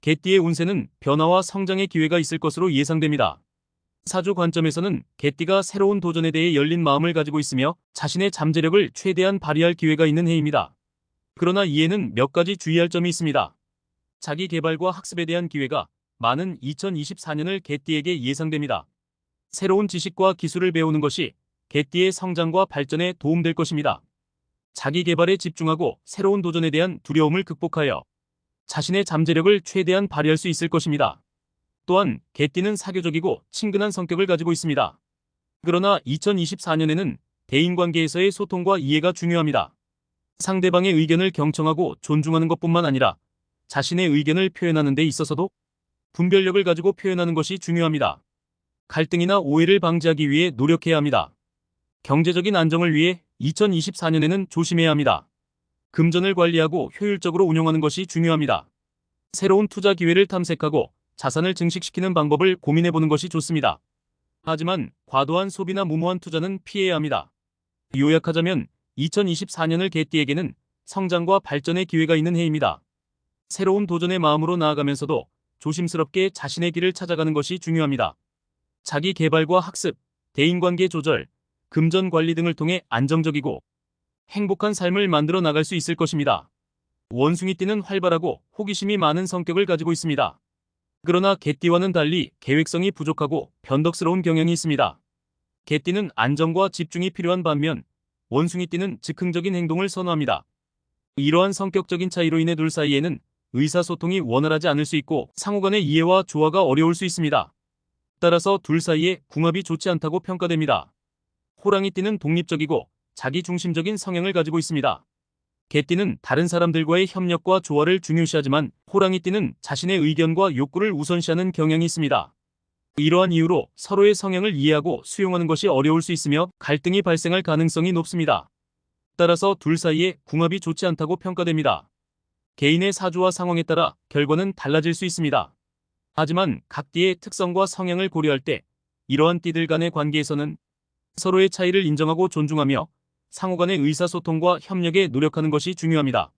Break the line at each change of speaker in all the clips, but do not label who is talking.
개띠의 운세는 변화와 성장의 기회가 있을 것으로 예상됩니다. 사주 관점에서는 개띠가 새로운 도전에 대해 열린 마음을 가지고 있으며 자신의 잠재력을 최대한 발휘할 기회가 있는 해입니다. 그러나 이에는 몇 가지 주의할 점이 있습니다. 자기 개발과 학습에 대한 기회가 많은 2024년을 개띠에게 예상됩니다. 새로운 지식과 기술을 배우는 것이 개띠의 성장과 발전에 도움될 것입니다. 자기 개발에 집중하고 새로운 도전에 대한 두려움을 극복하여 자신의 잠재력을 최대한 발휘할 수 있을 것입니다. 또한 개띠는 사교적이고 친근한 성격을 가지고 있습니다. 그러나 2024년에는 대인관계에서의 소통과 이해가 중요합니다. 상대방의 의견을 경청하고 존중하는 것뿐만 아니라 자신의 의견을 표현하는 데 있어서도 분별력을 가지고 표현하는 것이 중요합니다. 갈등이나 오해를 방지하기 위해 노력해야 합니다. 경제적인 안정을 위해 2024년에는 조심해야 합니다. 금전을 관리하고 효율적으로 운용하는 것이 중요합니다. 새로운 투자 기회를 탐색하고 자산을 증식시키는 방법을 고민해보는 것이 좋습니다. 하지만 과도한 소비나 무모한 투자는 피해야 합니다. 요약하자면 2024년을 개띠에게는 성장과 발전의 기회가 있는 해입니다. 새로운 도전의 마음으로 나아가면서도 조심스럽게 자신의 길을 찾아가는 것이 중요합니다. 자기 개발과 학습, 대인관계 조절, 금전 관리 등을 통해 안정적이고 행복한 삶을 만들어 나갈 수 있을 것입니다. 원숭이띠는 활발하고 호기심이 많은 성격을 가지고 있습니다. 그러나 개띠와는 달리 계획성이 부족하고 변덕스러운 경향이 있습니다. 개띠는 안정과 집중이 필요한 반면 원숭이띠는 즉흥적인 행동을 선호합니다. 이러한 성격적인 차이로 인해 둘 사이에는 의사소통이 원활하지 않을 수 있고 상호 간의 이해와 조화가 어려울 수 있습니다. 따라서 둘 사이에 궁합이 좋지 않다고 평가됩니다. 호랑이띠는 독립적이고 자기중심적인 성향을 가지고 있습니다. 개띠는 다른 사람들과의 협력과 조화를 중요시하지만 호랑이띠는 자신의 의견과 욕구를 우선시하는 경향이 있습니다. 이러한 이유로 서로의 성향을 이해하고 수용하는 것이 어려울 수 있으며 갈등이 발생할 가능성이 높습니다. 따라서 둘 사이에 궁합이 좋지 않다고 평가됩니다. 개인의 사주와 상황에 따라 결과는 달라질 수 있습니다. 하지만 각 띠의 특성과 성향을 고려할 때 이러한 띠들 간의 관계에서는 서로의 차이를 인정하고 존중하며 상호 간의 의사소통과 협력에 노력하는 것이 중요합니다.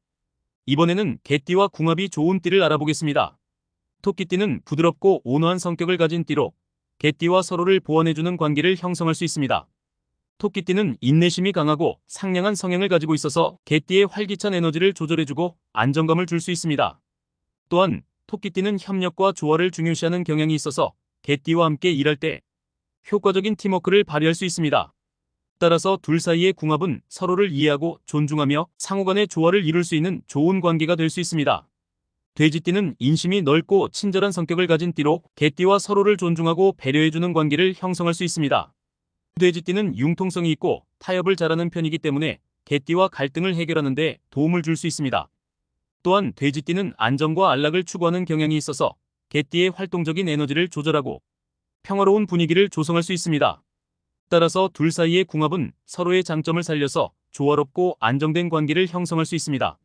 이번에는 개띠와 궁합이 좋은 띠를 알아보겠습니다. 토끼띠는 부드럽고 온화한 성격을 가진 띠로 개띠와 서로를 보완해주는 관계를 형성할 수 있습니다. 토끼띠는 인내심이 강하고 상냥한 성향을 가지고 있어서 개띠의 활기찬 에너지를 조절해주고 안정감을 줄 수 있습니다. 또한 토끼띠는 협력과 조화를 중요시하는 경향이 있어서 개띠와 함께 일할 때 효과적인 팀워크를 발휘할 수 있습니다. 따라서 둘 사이의 궁합은 서로를 이해하고 존중하며 상호 간의 조화를 이룰 수 있는 좋은 관계가 될 수 있습니다. 돼지띠는 인심이 넓고 친절한 성격을 가진 띠로 개띠와 서로를 존중하고 배려해주는 관계를 형성할 수 있습니다. 돼지띠는 융통성이 있고 타협을 잘하는 편이기 때문에 개띠와 갈등을 해결하는 데 도움을 줄 수 있습니다. 또한 돼지띠는 안정과 안락을 추구하는 경향이 있어서 개띠의 활동적인 에너지를 조절하고 평화로운 분위기를 조성할 수 있습니다. 따라서 둘 사이의 궁합은 서로의 장점을 살려서 조화롭고 안정된 관계를 형성할 수 있습니다.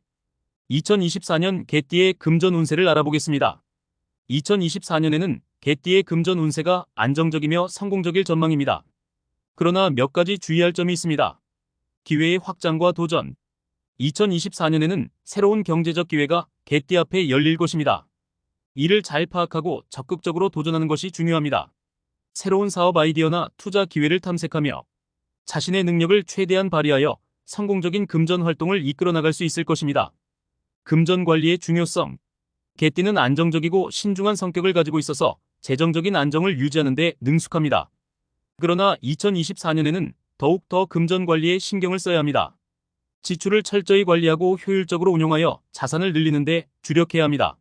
2024년 개띠의 금전 운세를 알아보겠습니다. 2024년에는 개띠의 금전 운세가 안정적이며 성공적일 전망입니다. 그러나 몇 가지 주의할 점이 있습니다. 기회의 확장과 도전. 2024년에는 새로운 경제적 기회가 개띠 앞에 열릴 것입니다. 이를 잘 파악하고 적극적으로 도전하는 것이 중요합니다. 새로운 사업 아이디어나 투자 기회를 탐색하며 자신의 능력을 최대한 발휘하여 성공적인 금전 활동을 이끌어 나갈 수 있을 것입니다. 금전 관리의 중요성. 개띠는 안정적이고 신중한 성격을 가지고 있어서 재정적인 안정을 유지하는 데 능숙합니다. 그러나 2024년에는 더욱 더 금전 관리에 신경을 써야 합니다. 지출을 철저히 관리하고 효율적으로 운용하여 자산을 늘리는 데 주력해야 합니다.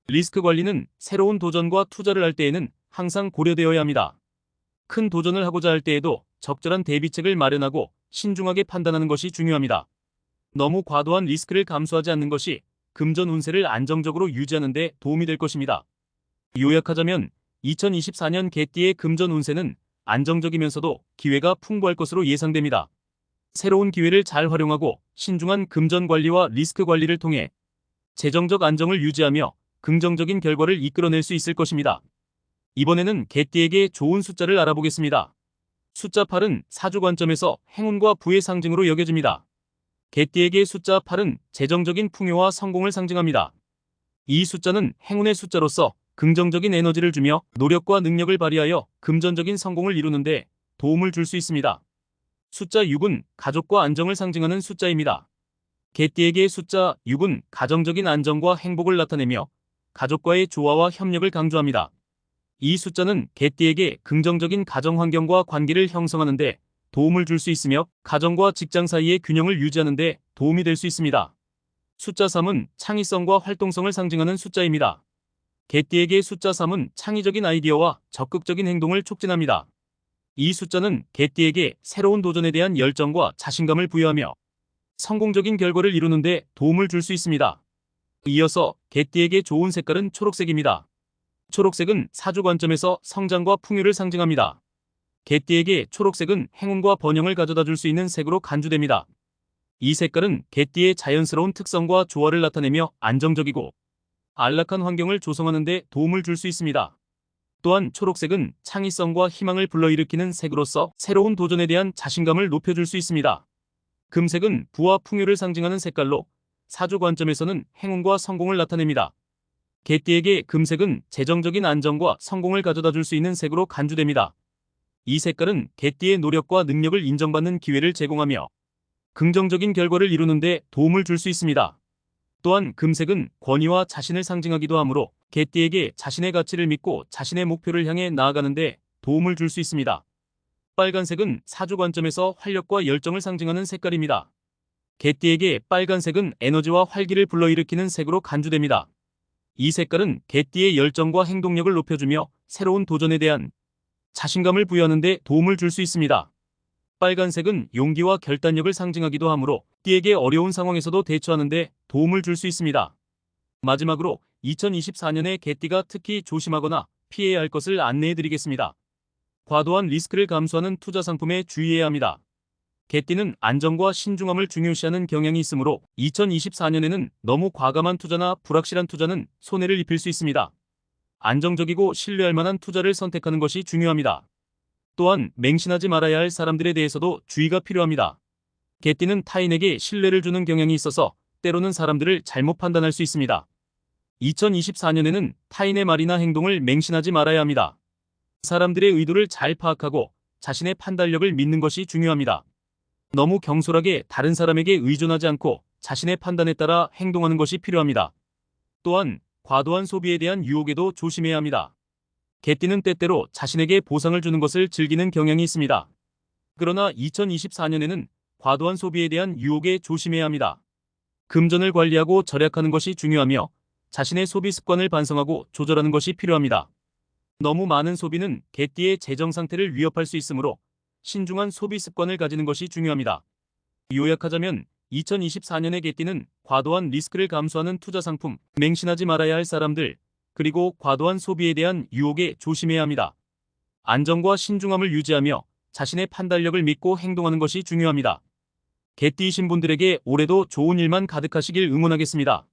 리스크 관리는 새로운 도전과 투자를 할 때에는 항상 고려되어야 합니다. 큰 도전을 하고자 할 때에도 적절한 대비책을 마련하고 신중하게 판단하는 것이 중요합니다. 너무 과도한 리스크를 감수하지 않는 것이 금전 운세를 안정적으로 유지하는 데 도움이 될 것입니다. 요약하자면 2024년 개띠의 금전 운세는 안정적이면서도 기회가 풍부할 것으로 예상됩니다. 새로운 기회를 잘 활용하고 신중한 금전 관리와 리스크 관리를 통해 재정적 안정을 유지하며 긍정적인 결과를 이끌어낼 수 있을 것입니다. 이번에는 개띠에게 좋은 숫자를 알아보겠습니다. 숫자 8은 사주 관점에서 행운과 부의 상징으로 여겨집니다. 개띠에게 숫자 8은 재정적인 풍요와 성공을 상징합니다. 이 숫자는 행운의 숫자로서 긍정적인 에너지를 주며 노력과 능력을 발휘하여 금전적인 성공을 이루는데 도움을 줄 수 있습니다. 숫자 6은 가족과 안정을 상징하는 숫자입니다. 개띠에게 숫자 6은 가정적인 안정과 행복을 나타내며 가족과의 조화와 협력을 강조합니다. 이 숫자는 개띠에게 긍정적인 가정 환경과 관계를 형성하는 데 도움을 줄 수 있으며 가정과 직장 사이의 균형을 유지하는 데 도움이 될 수 있습니다. 숫자 3은 창의성과 활동성을 상징하는 숫자입니다. 개띠에게 숫자 3은 창의적인 아이디어와 적극적인 행동을 촉진합니다. 이 숫자는 개띠에게 새로운 도전에 대한 열정과 자신감을 부여하며 성공적인 결과를 이루는 데 도움을 줄 수 있습니다. 이어서 개띠에게 좋은 색깔은 초록색입니다. 초록색은 사주 관점에서 성장과 풍요를 상징합니다. 개띠에게 초록색은 행운과 번영을 가져다 줄 수 있는 색으로 간주됩니다. 이 색깔은 개띠의 자연스러운 특성과 조화를 나타내며 안정적이고 안락한 환경을 조성하는 데 도움을 줄 수 있습니다. 또한 초록색은 창의성과 희망을 불러일으키는 색으로서 새로운 도전에 대한 자신감을 높여줄 수 있습니다. 금색은 부와 풍요를 상징하는 색깔로 사주 관점에서는 행운과 성공을 나타냅니다. 개띠에게 금색은 재정적인 안정과 성공을 가져다 줄 수 있는 색으로 간주됩니다. 이 색깔은 개띠의 노력과 능력을 인정받는 기회를 제공하며 긍정적인 결과를 이루는 데 도움을 줄 수 있습니다. 또한 금색은 권위와 자신을 상징하기도 하므로 개띠에게 자신의 가치를 믿고 자신의 목표를 향해 나아가는 데 도움을 줄 수 있습니다. 빨간색은 사주 관점에서 활력과 열정을 상징하는 색깔입니다. 개띠에게 빨간색은 에너지와 활기를 불러일으키는 색으로 간주됩니다. 이 색깔은 개띠의 열정과 행동력을 높여주며 새로운 도전에 대한 자신감을 부여하는 데 도움을 줄 수 있습니다. 빨간색은 용기와 결단력을 상징하기도 하므로 띠에게 어려운 상황에서도 대처하는 데 도움을 줄 수 있습니다. 마지막으로 2024년에 개띠가 특히 조심하거나 피해야 할 것을 안내해 드리겠습니다. 과도한 리스크를 감수하는 투자 상품에 주의해야 합니다. 개띠는 안정과 신중함을 중요시하는 경향이 있으므로 2024년에는 너무 과감한 투자나 불확실한 투자는 손해를 입힐 수 있습니다. 안정적이고 신뢰할 만한 투자를 선택하는 것이 중요합니다. 또한 맹신하지 말아야 할 사람들에 대해서도 주의가 필요합니다. 개띠는 타인에게 신뢰를 주는 경향이 있어서 때로는 사람들을 잘못 판단할 수 있습니다. 2024년에는 타인의 말이나 행동을 맹신하지 말아야 합니다. 사람들의 의도를 잘 파악하고 자신의 판단력을 믿는 것이 중요합니다. 너무 경솔하게 다른 사람에게 의존하지 않고 자신의 판단에 따라 행동하는 것이 필요합니다. 또한 과도한 소비에 대한 유혹에도 조심해야 합니다. 개띠는 때때로 자신에게 보상을 주는 것을 즐기는 경향이 있습니다. 그러나 2024년에는 과도한 소비에 대한 유혹에 조심해야 합니다. 금전을 관리하고 절약하는 것이 중요하며 자신의 소비 습관을 반성하고 조절하는 것이 필요합니다. 너무 많은 소비는 개띠의 재정 상태를 위협할 수 있으므로 신중한 소비 습관을 가지는 것이 중요합니다. 요약하자면 2024년의 개띠는 과도한 리스크를 감수하는 투자 상품, 맹신하지 말아야 할 사람들, 그리고 과도한 소비에 대한 유혹에 조심해야 합니다. 안정과 신중함을 유지하며 자신의 판단력을 믿고 행동하는 것이 중요합니다. 개띠이신 분들에게 올해도 좋은 일만 가득하시길 응원하겠습니다.